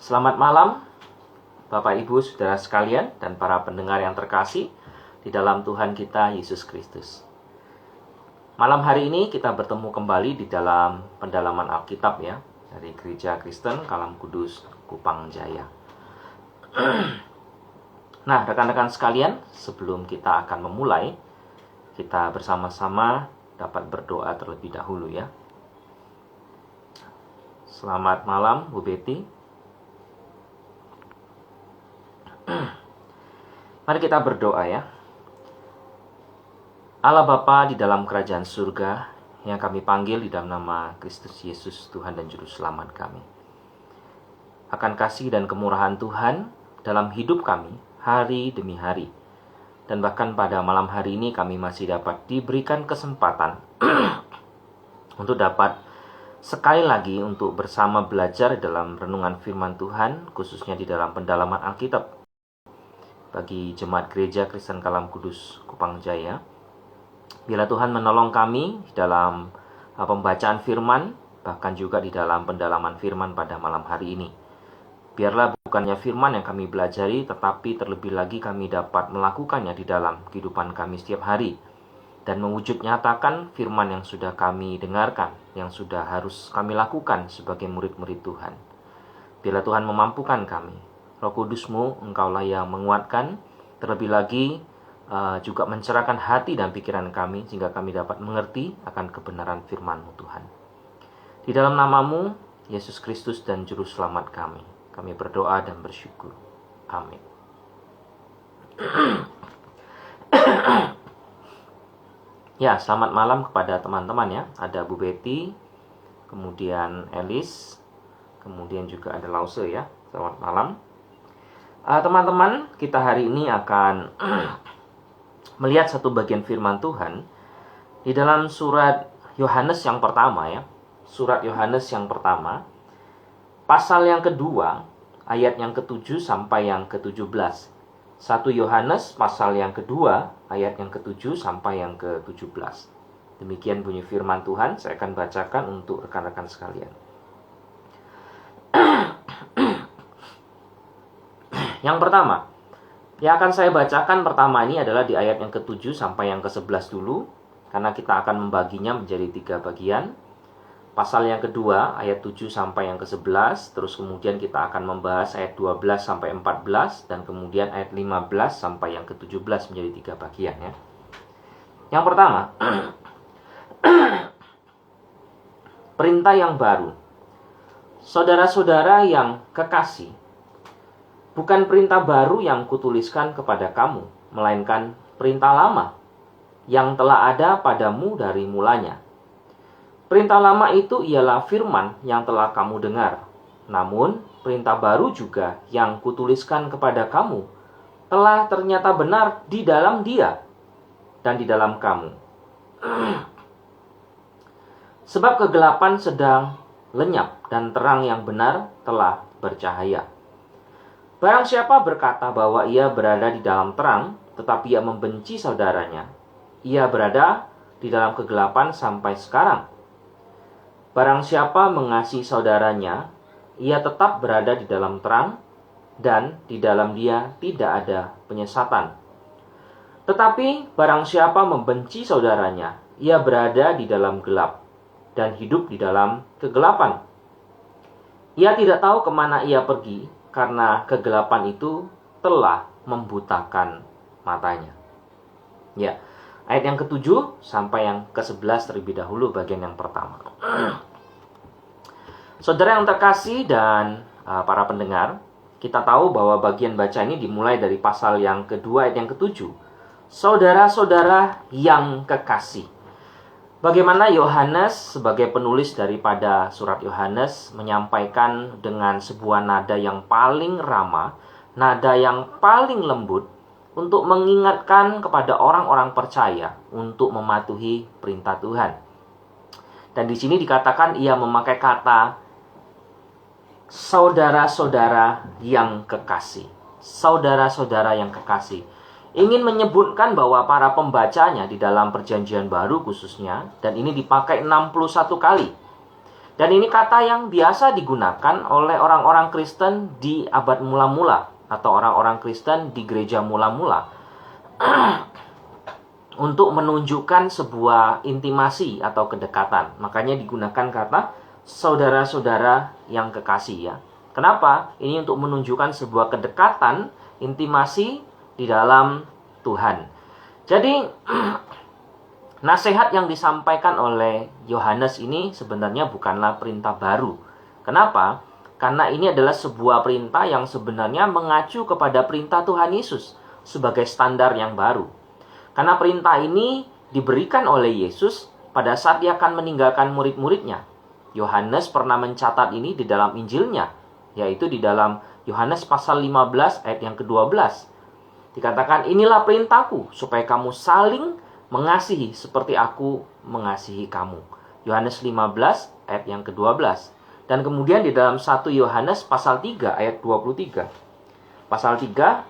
Selamat malam, Bapak Ibu, Saudara sekalian, dan para pendengar yang terkasih di dalam Tuhan kita Yesus Kristus. Malam hari ini kita bertemu kembali di dalam pendalaman Alkitab ya, dari Gereja Kristen Kalam Kudus, Kupang Jaya. Nah, rekan-rekan sekalian, sebelum kita akan memulai, kita bersama-sama dapat berdoa terlebih dahulu ya. Selamat malam, Bu Betty. Mari kita berdoa ya. Allah Bapa di dalam kerajaan surga, yang kami panggil di dalam nama Kristus Yesus, Tuhan dan Juru Selamat kami. Akan kasih dan kemurahan Tuhan dalam hidup kami hari demi hari. Dan bahkan pada malam hari ini kami masih dapat diberikan kesempatan untuk dapat sekali lagi untuk bersama belajar dalam renungan firman Tuhan, khususnya di dalam pendalaman Alkitab bagi Jemaat Gereja Kristen Kalam Kudus Kupang Jaya. Bila Tuhan menolong kami dalam pembacaan firman, bahkan juga di dalam pendalaman firman pada malam hari ini. Biarlah bukannya firman yang kami pelajari, tetapi terlebih lagi kami dapat melakukannya di dalam kehidupan kami setiap hari, dan mewujud nyatakan firman yang sudah kami dengarkan, yang sudah harus kami lakukan sebagai murid-murid Tuhan. Bila Tuhan memampukan kami, Roh Kudus-Mu, Engkaulah yang menguatkan, terlebih lagi juga mencerahkan hati dan pikiran kami, sehingga kami dapat mengerti akan kebenaran firman-Mu Tuhan. Di dalam nama-Mu, Yesus Kristus dan Juru Selamat kami berdoa dan bersyukur. Amin. Ya, selamat malam kepada teman-teman ya. Ada Bu Betty, kemudian Elis, kemudian juga ada Lause ya. Selamat malam. Teman-teman, kita hari ini akan melihat satu bagian firman Tuhan di dalam surat Yohanes yang pertama ya. Surat Yohanes yang pertama, pasal yang kedua, ayat yang ke-7 sampai yang ke-17. 1 Yohanes pasal yang kedua, ayat yang ke-7 sampai yang ke-17. Demikian bunyi firman Tuhan, saya akan bacakan untuk rekan-rekan sekalian. Yang pertama, yang akan saya bacakan pertama ini adalah di ayat yang ke-7 sampai yang ke-11 dulu, karena kita akan membaginya menjadi 3 bagian. Pasal yang kedua, ayat 7 sampai yang ke-11, terus kemudian kita akan membahas ayat 12 sampai 14, dan kemudian ayat 15 sampai yang ke-17 menjadi 3 bagian ya. Yang pertama, perintah yang baru. Saudara-saudara yang kekasih, bukan perintah baru yang kutuliskan kepada kamu, melainkan perintah lama yang telah ada padamu dari mulanya. Perintah lama itu ialah firman yang telah kamu dengar. Namun, perintah baru juga yang kutuliskan kepada kamu telah ternyata benar di dalam Dia dan di dalam kamu. Sebab kegelapan sedang lenyap dan terang yang benar telah bercahaya. Barang siapa berkata bahwa ia berada di dalam terang, tetapi ia membenci saudaranya, ia berada di dalam kegelapan sampai sekarang. Barang siapa mengasihi saudaranya, ia tetap berada di dalam terang, dan di dalam dia tidak ada penyesatan. Tetapi barang siapa membenci saudaranya, ia berada di dalam gelap, dan hidup di dalam kegelapan. Ia tidak tahu kemana ia pergi, karena kegelapan itu telah membutakan matanya. Ya, ayat yang ke-7 sampai yang ke-11 terlebih dahulu bagian yang pertama. Saudara yang terkasih dan para pendengar, kita tahu bahwa bagian baca ini dimulai dari pasal yang kedua ayat yang ke-7. Saudara-saudara yang kekasih. Bagaimana Yohanes sebagai penulis daripada surat Yohanes menyampaikan dengan sebuah nada yang paling ramah, nada yang paling lembut, untuk mengingatkan kepada orang-orang percaya untuk mematuhi perintah Tuhan. Dan di sini dikatakan ia memakai kata saudara-saudara yang kekasih. Saudara-saudara yang kekasih. Ingin menyebutkan bahwa para pembacanya di dalam perjanjian baru khususnya, dan ini dipakai 61 kali. Dan ini kata yang biasa digunakan oleh orang-orang Kristen di abad mula-mula atau orang-orang Kristen di gereja mula-mula untuk menunjukkan sebuah intimasi atau kedekatan. Makanya digunakan kata saudara-saudara yang kekasih ya. Kenapa? Ini untuk menunjukkan sebuah kedekatan, intimasi di dalam Tuhan. Jadi nasihat yang disampaikan oleh Yohanes ini sebenarnya bukanlah perintah baru. Kenapa? Karena ini adalah sebuah perintah yang sebenarnya mengacu kepada perintah Tuhan Yesus sebagai standar yang baru. Karena perintah ini diberikan oleh Yesus pada saat dia akan meninggalkan murid-muridnya. Yohanes pernah mencatat ini di dalam Injilnya, yaitu di dalam Yohanes pasal 15 ayat yang ke-12. Dikatakan, inilah perintahku, supaya kamu saling mengasihi seperti aku mengasihi kamu. Yohanes 15 ayat yang ke-12. Dan kemudian di dalam 1 Yohanes pasal 3 ayat 23. Pasal 3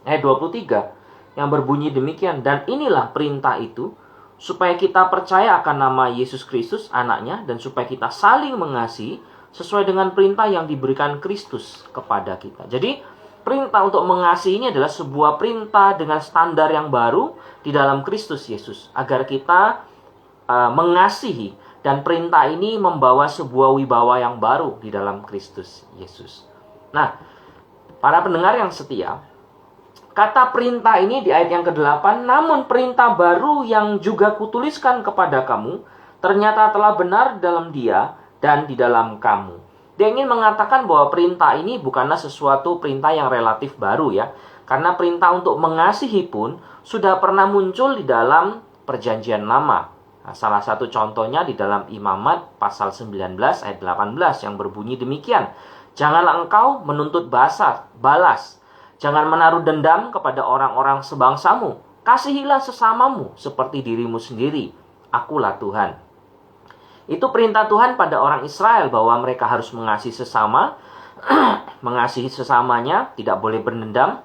ayat 23 yang berbunyi demikian. Dan inilah perintah itu, supaya kita percaya akan nama Yesus Kristus anaknya, dan supaya kita saling mengasihi sesuai dengan perintah yang diberikan Kristus kepada kita. Jadi perintah untuk mengasihi ini adalah sebuah perintah dengan standar yang baru di dalam Kristus Yesus. Agar kita mengasihi. Dan perintah ini membawa sebuah wibawa yang baru di dalam Kristus Yesus. Nah, para pendengar yang setia, kata perintah ini di ayat yang ke-8, namun perintah baru yang juga kutuliskan kepada kamu, ternyata telah benar dalam Dia dan di dalam kamu. Dia ingin mengatakan bahwa perintah ini bukanlah sesuatu perintah yang relatif baru ya. Karena perintah untuk mengasihi pun sudah pernah muncul di dalam perjanjian lama. Nah, salah satu contohnya di dalam Imamat pasal 19 ayat 18 yang berbunyi demikian. Janganlah engkau menuntut balas. Jangan menaruh dendam kepada orang-orang sebangsamu. Kasihilah sesamamu seperti dirimu sendiri. Akulah Tuhan. Itu perintah Tuhan pada orang Israel bahwa mereka harus mengasihi sesama, mengasihi sesamanya, tidak boleh berdendam,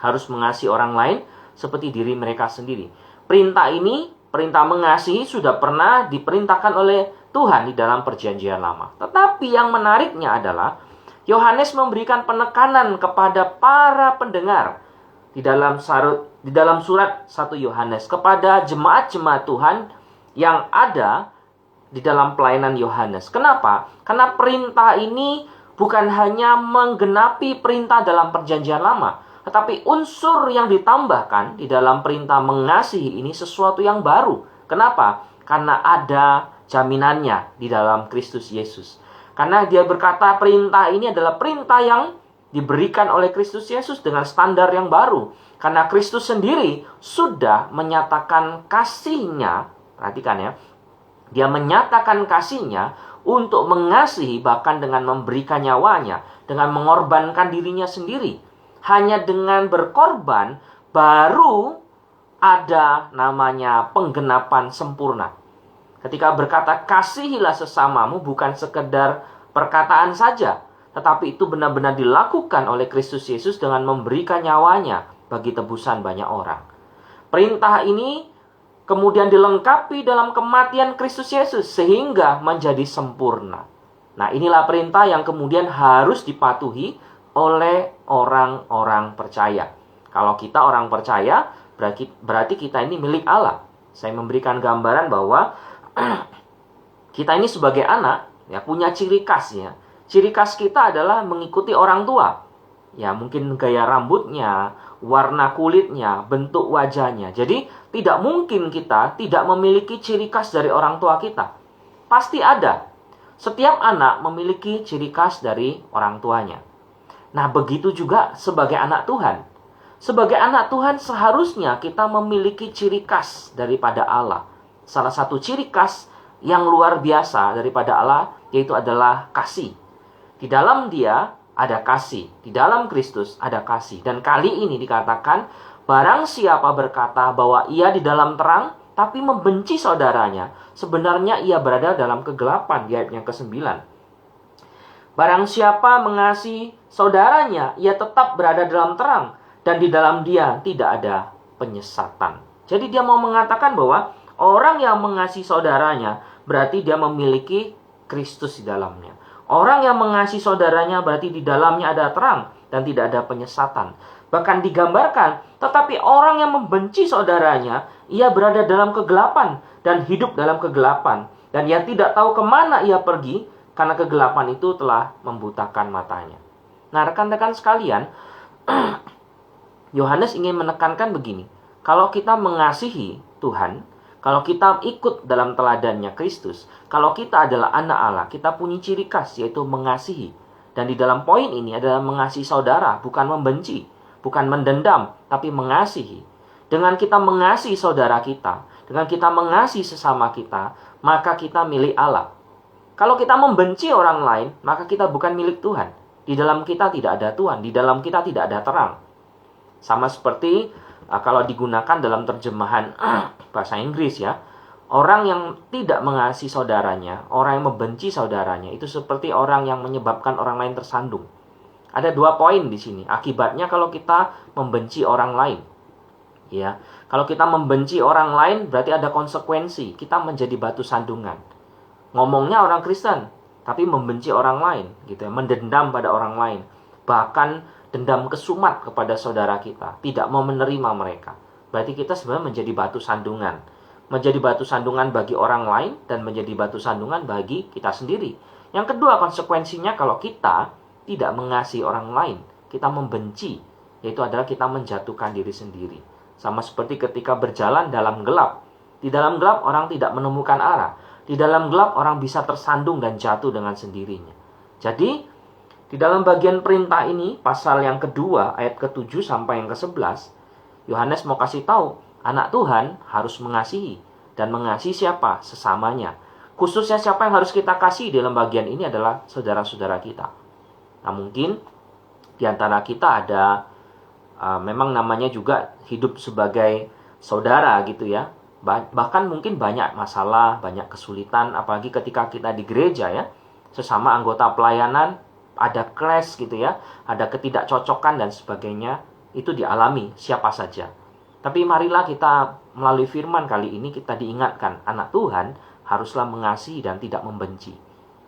harus mengasihi orang lain seperti diri mereka sendiri. Perintah ini, perintah mengasihi sudah pernah diperintahkan oleh Tuhan di dalam perjanjian lama. Tetapi yang menariknya adalah Yohanes memberikan penekanan kepada para pendengar di dalam surat 1 Yohanes kepada jemaat-jemaat Tuhan yang ada di dalam pelayanan Yohanes. Kenapa? Karena perintah ini bukan hanya menggenapi perintah dalam perjanjian lama, tetapi unsur yang ditambahkan di dalam perintah mengasihi ini sesuatu yang baru. Kenapa? Karena ada jaminannya di dalam Kristus Yesus. Karena dia berkata perintah ini adalah perintah yang diberikan oleh Kristus Yesus dengan standar yang baru. Karena Kristus sendiri sudah menyatakan kasih-Nya, perhatikan ya, dia menyatakan kasih-Nya untuk mengasihi bahkan dengan memberikan nyawanya, dengan mengorbankan dirinya sendiri. Hanya dengan berkorban baru ada namanya penggenapan sempurna. Ketika berkata kasihilah sesamamu bukan sekedar perkataan saja, tetapi itu benar-benar dilakukan oleh Kristus Yesus dengan memberikan nyawanya bagi tebusan banyak orang. Perintah ini kemudian dilengkapi dalam kematian Kristus Yesus sehingga menjadi sempurna. Nah, inilah perintah yang kemudian harus dipatuhi oleh orang-orang percaya. Kalau kita orang percaya, berarti kita ini milik Allah. Saya memberikan gambaran bahwa kita ini sebagai anak ya punya ciri khas ya. Ciri khas kita adalah mengikuti orang tua. Ya, mungkin gaya rambutnya, warna kulitnya, bentuk wajahnya. Jadi tidak mungkin kita tidak memiliki ciri khas dari orang tua kita. Pasti ada. Setiap anak memiliki ciri khas dari orang tuanya. Nah, begitu juga sebagai anak Tuhan. Sebagai anak Tuhan seharusnya kita memiliki ciri khas daripada Allah. Salah satu ciri khas yang luar biasa daripada Allah yaitu adalah kasih. Di dalam Dia ada kasih. Di dalam Kristus ada kasih. Dan kali ini dikatakan, barang siapa berkata bahwa ia di dalam terang, tapi membenci saudaranya, sebenarnya ia berada dalam kegelapan, di ayat yang ke-9. Barang siapa mengasihi saudaranya, ia tetap berada dalam terang, dan di dalam Dia tidak ada penyesatan. Jadi dia mau mengatakan bahwa orang yang mengasihi saudaranya berarti dia memiliki Kristus di dalamnya. Orang yang mengasihi saudaranya berarti di dalamnya ada terang dan tidak ada penyesatan. Bahkan digambarkan, tetapi orang yang membenci saudaranya, ia berada dalam kegelapan dan hidup dalam kegelapan. Dan ia tidak tahu kemana ia pergi, karena kegelapan itu telah membutakan matanya. Nah, rekan-rekan sekalian, Yohanes ingin menekankan begini. Kalau kita mengasihi Tuhan, kalau kita ikut dalam teladannya Kristus, kalau kita adalah anak Allah, kita punya ciri khas, yaitu mengasihi. Dan di dalam poin ini adalah mengasihi saudara, bukan membenci, bukan mendendam, tapi mengasihi. Dengan kita mengasihi saudara kita, dengan kita mengasihi sesama kita, maka kita milik Allah. Kalau kita membenci orang lain, maka kita bukan milik Tuhan. Di dalam kita tidak ada Tuhan, di dalam kita tidak ada terang. Sama seperti kalau digunakan dalam terjemahan bahasa Inggris ya, orang yang tidak mengasihi saudaranya, orang yang membenci saudaranya, itu seperti orang yang menyebabkan orang lain tersandung. Ada 2 poin di sini. Akibatnya kalau kita membenci orang lain, ya, kalau kita membenci orang lain berarti ada konsekuensi. Kita menjadi batu sandungan. Ngomongnya orang Kristen, tapi membenci orang lain, gitu ya, mendendam pada orang lain, bahkan dendam kesumat kepada saudara kita, tidak mau menerima mereka. Berarti kita sebenarnya menjadi batu sandungan. Menjadi batu sandungan bagi orang lain dan menjadi batu sandungan bagi kita sendiri. Yang kedua, konsekuensinya kalau kita tidak mengasihi orang lain, kita membenci, yaitu adalah kita menjatuhkan diri sendiri. Sama seperti ketika berjalan dalam gelap. Di dalam gelap orang tidak menemukan arah. Di dalam gelap orang bisa tersandung dan jatuh dengan sendirinya. Jadi, di dalam bagian perintah ini, pasal yang kedua, ayat ke-7 sampai yang ke-11, Yohanes mau kasih tahu, anak Tuhan harus mengasihi. Dan mengasihi siapa? Sesamanya. Khususnya siapa yang harus kita kasih dalam bagian ini adalah saudara-saudara kita. Nah, mungkin di antara kita ada, memang namanya juga hidup sebagai saudara gitu ya. Bahkan mungkin banyak masalah, banyak kesulitan, apalagi ketika kita di gereja ya. Sesama anggota pelayanan, ada clash gitu ya, ada ketidakcocokan dan sebagainya, itu dialami siapa saja. Tapi marilah kita melalui firman kali ini kita diingatkan, anak Tuhan haruslah mengasihi dan tidak membenci.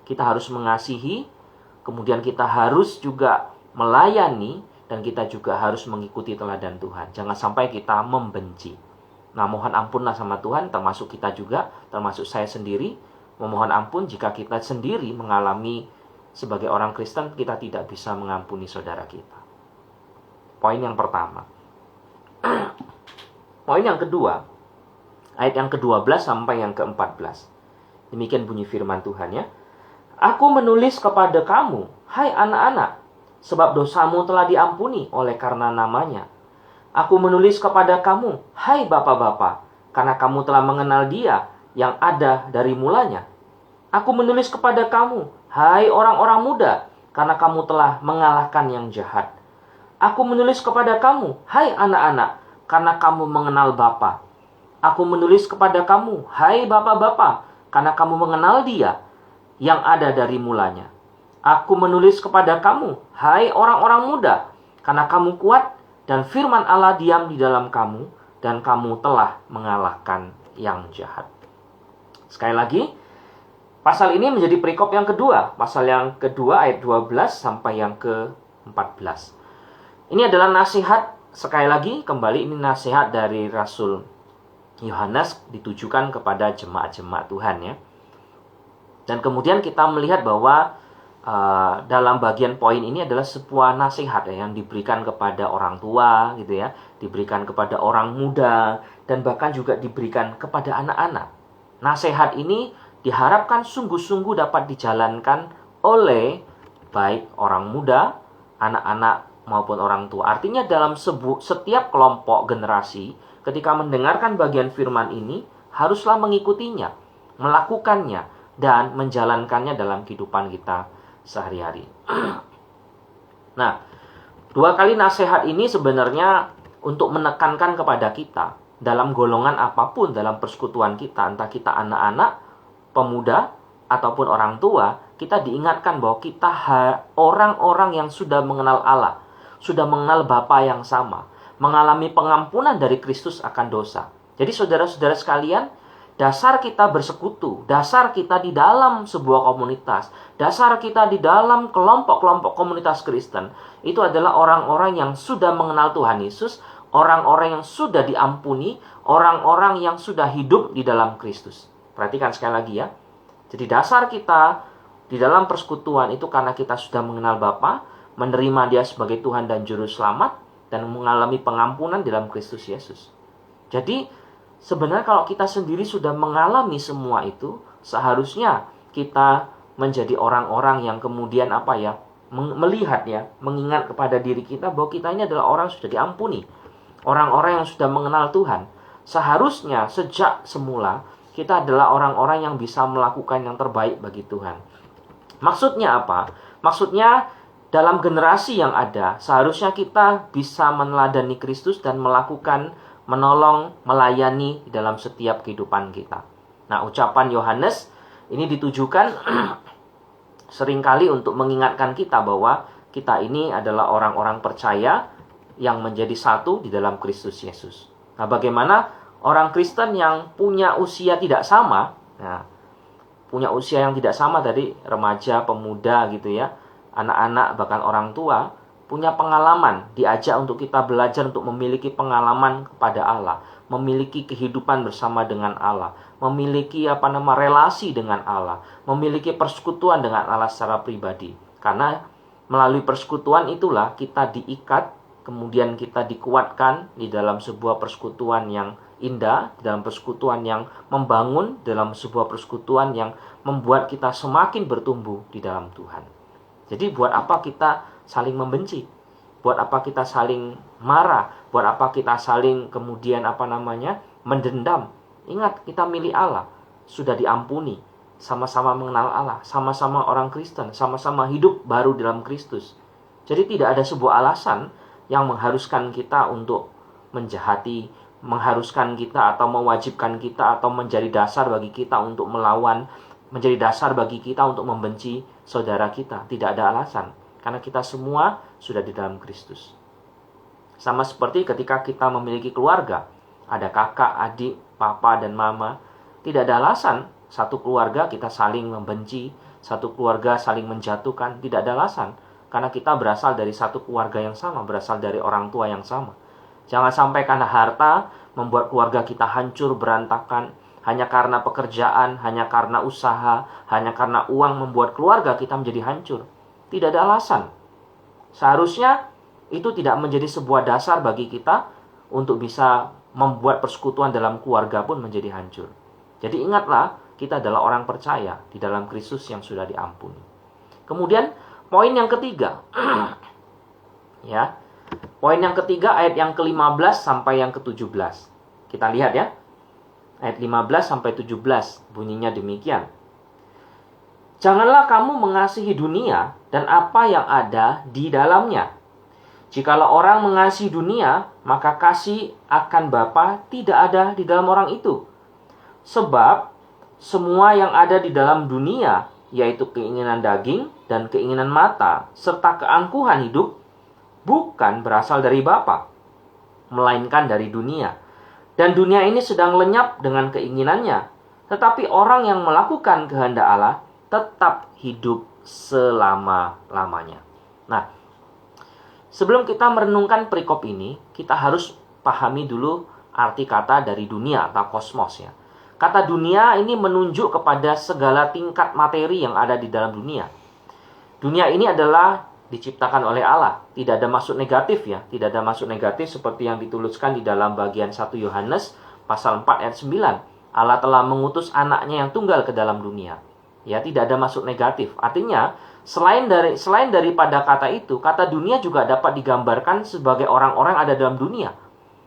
Kita harus mengasihi, kemudian kita harus juga melayani, dan kita juga harus mengikuti teladan Tuhan. Jangan sampai kita membenci. Nah, mohon ampunlah sama Tuhan, termasuk kita juga, termasuk saya sendiri, memohon ampun jika kita sendiri mengalami sebagai orang Kristen, kita tidak bisa mengampuni saudara kita. Poin yang pertama. Poin yang kedua, ayat yang ke-12 sampai yang ke-14. Demikian bunyi firman Tuhan ya. Aku menulis kepada kamu, hai anak-anak, sebab dosamu telah diampuni oleh karena namanya. Aku menulis kepada kamu, hai bapak-bapak, karena kamu telah mengenal Dia yang ada dari mulanya. Aku menulis kepada kamu, hai orang-orang muda, karena kamu telah mengalahkan yang jahat. Aku menulis kepada kamu, hai anak-anak, karena kamu mengenal Bapa. Aku menulis kepada kamu, hai bapak-bapak, karena kamu mengenal Dia yang ada dari mulanya. Aku menulis kepada kamu, hai orang-orang muda, karena kamu kuat dan firman Allah diam di dalam kamu, dan kamu telah mengalahkan yang jahat. Sekali lagi, pasal ini menjadi perikop yang kedua. Pasal yang kedua ayat 12 sampai yang ke-14. Ini adalah nasihat, sekali lagi kembali ini nasihat dari Rasul Yohanes ditujukan kepada jemaat-jemaat Tuhan ya. Dan kemudian kita melihat bahwa dalam bagian poin ini adalah sebuah nasihat ya, yang diberikan kepada orang tua gitu ya, diberikan kepada orang muda, dan bahkan juga diberikan kepada anak-anak. Nasihat ini diharapkan sungguh-sungguh dapat dijalankan oleh baik orang muda, anak-anak maupun orang tua. Artinya dalam setiap kelompok generasi ketika mendengarkan bagian firman ini haruslah mengikutinya, melakukannya, dan menjalankannya dalam kehidupan kita sehari-hari. Nah, 2 kali nasihat ini sebenarnya untuk menekankan kepada kita dalam golongan apapun dalam persekutuan kita, entah kita anak-anak, pemuda, ataupun orang tua, kita diingatkan bahwa kita orang-orang yang sudah mengenal Allah, sudah mengenal Bapa yang sama, mengalami pengampunan dari Kristus akan dosa. Jadi saudara-saudara sekalian, dasar kita bersekutu, dasar kita di dalam sebuah komunitas, dasar kita di dalam kelompok-kelompok komunitas Kristen, itu adalah orang-orang yang sudah mengenal Tuhan Yesus, orang-orang yang sudah diampuni, orang-orang yang sudah hidup di dalam Kristus. Perhatikan sekali lagi ya. Jadi dasar kita di dalam persekutuan itu karena kita sudah mengenal Bapa, menerima Dia sebagai Tuhan dan Juru Selamat, dan mengalami pengampunan dalam Kristus Yesus. Jadi sebenarnya kalau kita sendiri sudah mengalami semua itu, seharusnya kita menjadi orang-orang yang kemudian melihat ya, mengingat kepada diri kita bahwa kita ini adalah orang yang sudah diampuni, orang-orang yang sudah mengenal Tuhan. Seharusnya sejak semula kita adalah orang-orang yang bisa melakukan yang terbaik bagi Tuhan. Maksudnya apa? Maksudnya dalam generasi yang ada, seharusnya kita bisa meneladani Kristus dan melakukan, menolong, melayani dalam setiap kehidupan kita. Nah, ucapan Yohanes ini ditujukan seringkali untuk mengingatkan kita bahwa kita ini adalah orang-orang percaya yang menjadi satu di dalam Kristus Yesus. Nah, bagaimana orang Kristen yang punya usia tidak sama, punya usia yang tidak sama dari remaja, pemuda gitu ya, anak-anak, bahkan orang tua, punya pengalaman, diajak untuk kita belajar untuk memiliki pengalaman kepada Allah, memiliki kehidupan bersama dengan Allah, memiliki relasi dengan Allah, memiliki persekutuan dengan Allah secara pribadi. Karena melalui persekutuan itulah kita diikat, kemudian kita dikuatkan di dalam sebuah persekutuan yang indah, di dalam persekutuan yang membangun, dalam sebuah persekutuan yang membuat kita semakin bertumbuh di dalam Tuhan. Jadi buat apa kita saling membenci? Buat apa kita saling marah? Buat apa kita saling kemudian mendendam? Ingat, kita milik Allah, sudah diampuni, sama-sama mengenal Allah, sama-sama orang Kristen, sama-sama hidup baru dalam Kristus. Jadi tidak ada sebuah alasan yang mengharuskan kita untuk menjahati, mengharuskan kita atau mewajibkan kita atau menjadi dasar bagi kita untuk melawan, menjadi dasar bagi kita untuk membenci saudara kita. Tidak ada alasan, karena kita semua sudah di dalam Kristus. Sama seperti ketika kita memiliki keluarga, ada kakak, adik, papa, dan mama. Tidak ada alasan satu keluarga kita saling membenci, satu keluarga saling menjatuhkan. Tidak ada alasan, karena kita berasal dari satu keluarga yang sama, berasal dari orang tua yang sama. Jangan sampai karena harta membuat keluarga kita hancur, berantakan. Hanya karena pekerjaan, hanya karena usaha, hanya karena uang membuat keluarga kita menjadi hancur. Tidak ada alasan. Seharusnya itu tidak menjadi sebuah dasar bagi kita untuk bisa membuat persekutuan dalam keluarga pun menjadi hancur. Jadi ingatlah, kita adalah orang percaya di dalam Kristus yang sudah diampuni. Kemudian poin yang ketiga. Ya. Poin yang ketiga ayat yang ke-15 sampai yang ke-17. Kita lihat ya. Ayat 15 sampai 17 bunyinya demikian. Janganlah kamu mengasihi dunia dan apa yang ada di dalamnya. Jikalau orang mengasihi dunia, maka kasih akan Bapa tidak ada di dalam orang itu. Sebab semua yang ada di dalam dunia, yaitu keinginan daging dan keinginan mata, serta keangkuhan hidup, bukan berasal dari Bapa, melainkan dari dunia. Dan dunia ini sedang lenyap dengan keinginannya. Tetapi orang yang melakukan kehendak Allah tetap hidup selama-lamanya. Nah, sebelum kita merenungkan perikop ini, kita harus pahami dulu arti kata dari dunia atau kosmos ya. Kata dunia ini menunjuk kepada segala tingkat materi yang ada di dalam dunia. Dunia ini adalah diciptakan oleh Allah. Tidak ada maksud negatif ya. Tidak ada maksud negatif seperti yang dituliskan di dalam bagian 1 Yohanes pasal 4 ayat 9. Allah telah mengutus anaknya yang tunggal ke dalam dunia. Ya, tidak ada maksud negatif. Artinya, selain daripada kata itu, kata dunia juga dapat digambarkan sebagai orang-orang ada dalam dunia.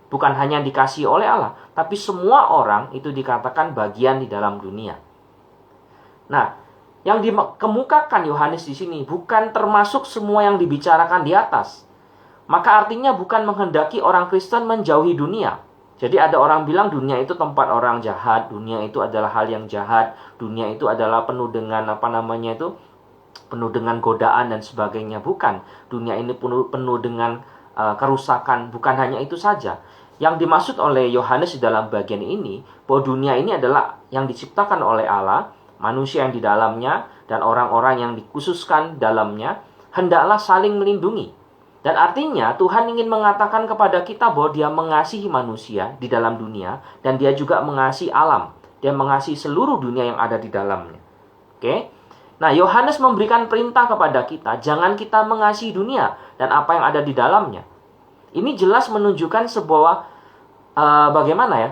Bukan hanya dikasihi oleh Allah, tapi semua orang itu dikatakan bagian di dalam dunia. Nah, yang dikemukakan Yohanes di sini bukan termasuk semua yang dibicarakan di atas. Maka artinya bukan menghendaki orang Kristen menjauhi dunia. Jadi ada orang bilang dunia itu tempat orang jahat, dunia itu adalah hal yang jahat, dunia itu adalah penuh dengan penuh dengan godaan dan sebagainya. Bukan. Dunia ini penuh dengan kerusakan. Bukan hanya itu saja. Yang dimaksud oleh Yohanes di dalam bagian ini, bahwa dunia ini adalah yang diciptakan oleh Allah, manusia yang di dalamnya, dan orang-orang yang dikhususkan dalamnya, hendaklah saling melindungi. Dan artinya Tuhan ingin mengatakan kepada kita bahwa Dia mengasihi manusia di dalam dunia, dan Dia juga mengasihi alam. Dia mengasihi seluruh dunia yang ada di dalamnya. Oke? Nah, Yohanes memberikan perintah kepada kita, jangan kita mengasihi dunia dan apa yang ada di dalamnya. Ini jelas menunjukkan sebuah bagaimana ya?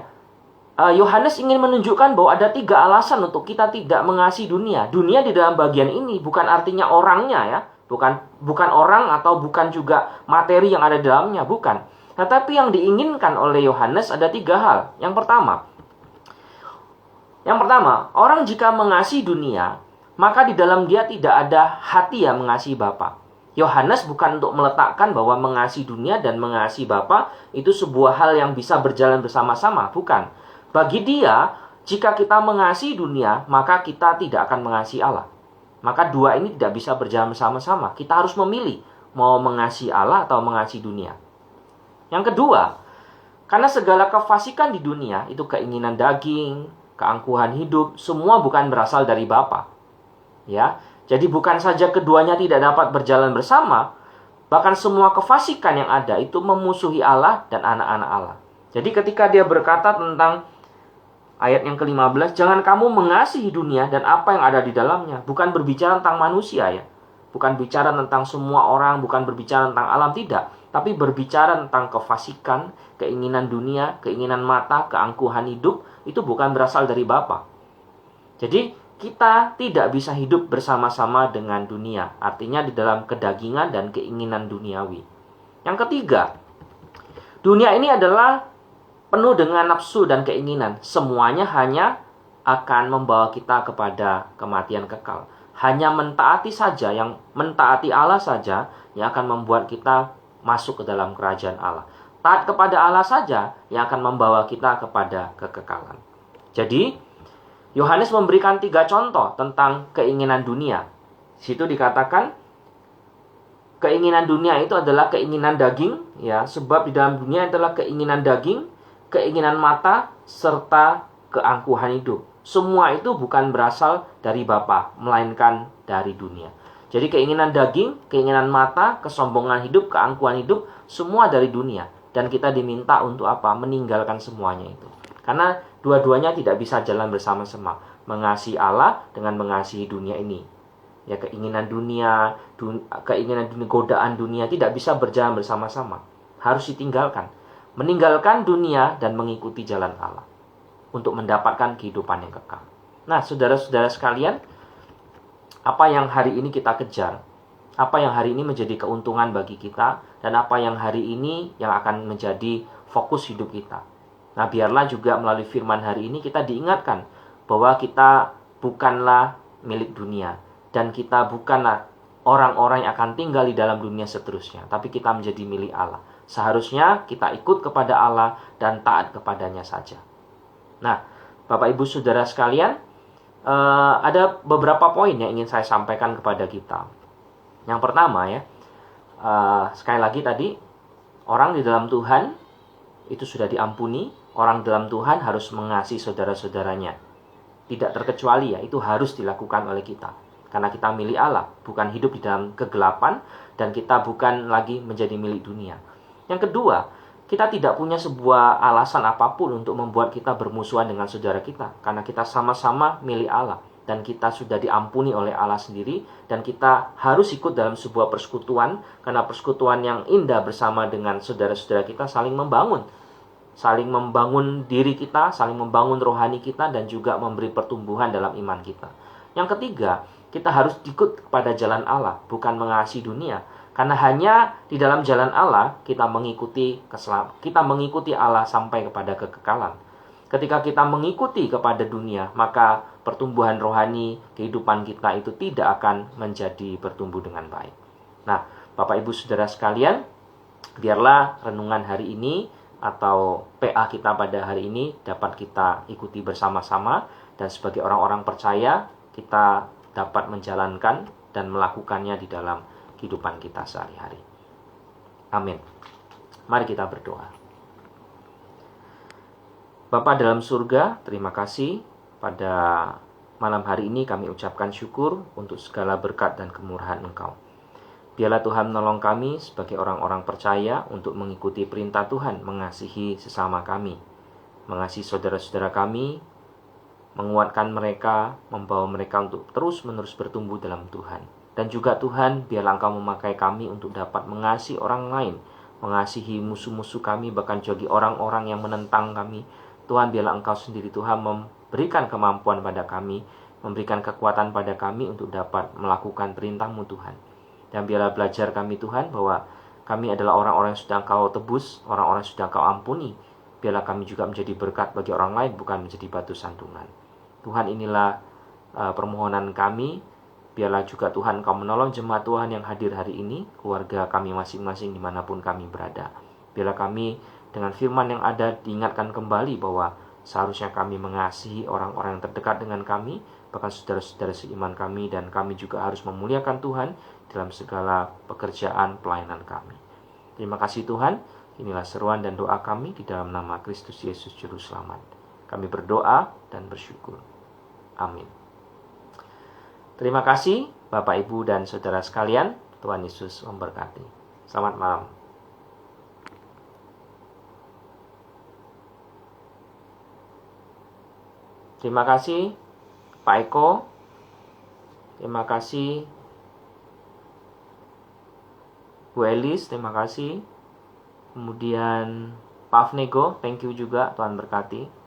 Yohanes ingin menunjukkan bahwa ada 3 alasan untuk kita tidak mengasihi dunia. Dunia di dalam bagian ini bukan artinya orangnya ya, bukan orang atau bukan juga materi yang ada di dalamnya, bukan. Tetapi yang diinginkan oleh Yohanes ada 3 hal. Yang pertama, orang jika mengasihi dunia, maka di dalam dia tidak ada hati yang mengasihi Bapa. Yohanes bukan untuk meletakkan bahwa mengasihi dunia dan mengasihi Bapa itu sebuah hal yang bisa berjalan bersama-sama, bukan. Bagi dia, jika kita mengasihi dunia, maka kita tidak akan mengasihi Allah. Maka 2 ini tidak bisa berjalan bersama-sama. Kita harus memilih mau mengasihi Allah atau mengasihi dunia. Yang kedua, karena segala kefasikan di dunia, itu keinginan daging, keangkuhan hidup, semua bukan berasal dari Bapa. Ya, jadi bukan saja keduanya tidak dapat berjalan bersama, bahkan semua kefasikan yang ada itu memusuhi Allah dan anak-anak Allah. Jadi ketika dia berkata tentang ayat yang ke-15, jangan kamu mengasihi dunia dan apa yang ada di dalamnya. Bukan berbicara tentang manusia ya. Bukan bicara tentang semua orang, bukan berbicara tentang alam, tidak. Tapi berbicara tentang kefasikan, keinginan dunia, keinginan mata, keangkuhan hidup, itu bukan berasal dari Bapa. Jadi kita tidak bisa hidup bersama-sama dengan dunia. Artinya di dalam kedagingan dan keinginan duniawi. Yang ketiga, dunia ini adalah penuh dengan nafsu dan keinginan. Semuanya hanya akan membawa kita kepada kematian kekal. Hanya mentaati Allah saja yang akan membuat kita masuk ke dalam kerajaan Allah. Taat kepada Allah saja yang akan membawa kita kepada kekekalan. Jadi Yohanes memberikan 3 contoh tentang keinginan dunia. Di situ dikatakan keinginan dunia itu adalah keinginan daging, ya, sebab di dalam dunia adalah keinginan daging, keinginan mata, serta keangkuhan hidup. Semua itu bukan berasal dari Bapa, melainkan dari dunia. Jadi keinginan daging, keinginan mata, kesombongan hidup, keangkuhan hidup, semua dari dunia. Dan kita diminta untuk apa? Meninggalkan semuanya itu. Karena dua-duanya tidak bisa jalan bersama-sama. Mengasihi Allah dengan mengasihi dunia ini. Ya, keinginan dunia, godaan dunia tidak bisa berjalan bersama-sama. Harus ditinggalkan. Meninggalkan dunia dan mengikuti jalan Allah. Untuk mendapatkan kehidupan yang kekal. Nah, saudara-saudara sekalian, apa yang hari ini kita kejar? Apa yang hari ini menjadi keuntungan bagi kita? Dan apa yang hari ini yang akan menjadi fokus hidup kita? Nah, biarlah juga melalui firman hari ini kita diingatkan bahwa kita bukanlah milik dunia. Dan kita bukanlah orang-orang yang akan tinggal di dalam dunia seterusnya. Tapi kita menjadi milik Allah. Seharusnya kita ikut kepada Allah dan taat kepadanya saja. Nah, Bapak Ibu Saudara sekalian, ada beberapa poin yang ingin saya sampaikan kepada kita. Yang pertama ya, sekali lagi tadi, orang di dalam Tuhan itu sudah diampuni. Orang dalam Tuhan harus mengasihi saudara-saudaranya. Tidak terkecuali ya, itu harus dilakukan oleh kita. Karena kita milik Allah, bukan hidup di dalam kegelapan, dan kita bukan lagi menjadi milik dunia. Yang kedua, kita tidak punya sebuah alasan apapun untuk membuat kita bermusuhan dengan saudara kita. Karena kita sama-sama milik Allah. Dan kita sudah diampuni oleh Allah sendiri. Dan kita harus ikut dalam sebuah persekutuan. Karena persekutuan yang indah bersama dengan saudara-saudara kita saling membangun. Saling membangun diri kita, saling membangun rohani kita, dan juga memberi pertumbuhan dalam iman kita. Yang ketiga, kita harus ikut kepada jalan Allah, bukan mengasihi dunia. Karena hanya di dalam jalan Allah, kita mengikuti Allah sampai kepada kekekalan. Ketika kita mengikuti kepada dunia, maka pertumbuhan rohani, kehidupan kita itu tidak akan menjadi bertumbuh dengan baik. Nah, Bapak Ibu Saudara sekalian, biarlah renungan hari ini atau PA kita pada hari ini dapat kita ikuti bersama-sama, dan sebagai orang-orang percaya kita dapat menjalankan dan melakukannya di dalam kehidupan kita sehari-hari. Amin. Mari kita berdoa. Bapa dalam surga, terima kasih pada malam hari ini kami ucapkan syukur untuk segala berkat dan kemurahan Engkau. Biarlah Tuhan menolong kami sebagai orang-orang percaya untuk mengikuti perintah Tuhan, mengasihi sesama kami, mengasihi saudara-saudara kami, menguatkan mereka, membawa mereka untuk terus-menerus bertumbuh dalam Tuhan. Dan juga Tuhan, biarlah Engkau memakai kami untuk dapat mengasihi orang lain, mengasihi musuh-musuh kami, bahkan juga orang-orang yang menentang kami. Tuhan, biarlah Engkau sendiri Tuhan memberikan kemampuan pada kami, memberikan kekuatan pada kami untuk dapat melakukan perintah-Mu Tuhan. Dan biarlah belajar kami Tuhan bahwa kami adalah orang-orang yang sudah Engkau tebus, orang-orang yang sudah Engkau ampuni. Biarlah kami juga menjadi berkat bagi orang lain, bukan menjadi batu sandungan. Tuhan, inilah permohonan kami. Biarlah juga Tuhan Engkau menolong jemaat Tuhan yang hadir hari ini, keluarga kami masing-masing dimanapun kami berada. Biarlah kami dengan firman yang ada diingatkan kembali bahwa seharusnya kami mengasihi orang-orang yang terdekat dengan kami, bahkan saudara-saudara seiman kami, dan kami juga harus memuliakan Tuhan dalam segala pekerjaan pelayanan kami. Terima kasih Tuhan, inilah seruan dan doa kami di dalam nama Kristus Yesus Juru Selamat. Kami berdoa dan bersyukur. Amin. Terima kasih Bapak, Ibu, dan Saudara sekalian. Tuhan Yesus memberkati. Selamat malam. Terima kasih Pak Eko. Terima kasih Bu Elis, terima kasih. Kemudian Pak Afnego, thank you juga, Tuhan berkati.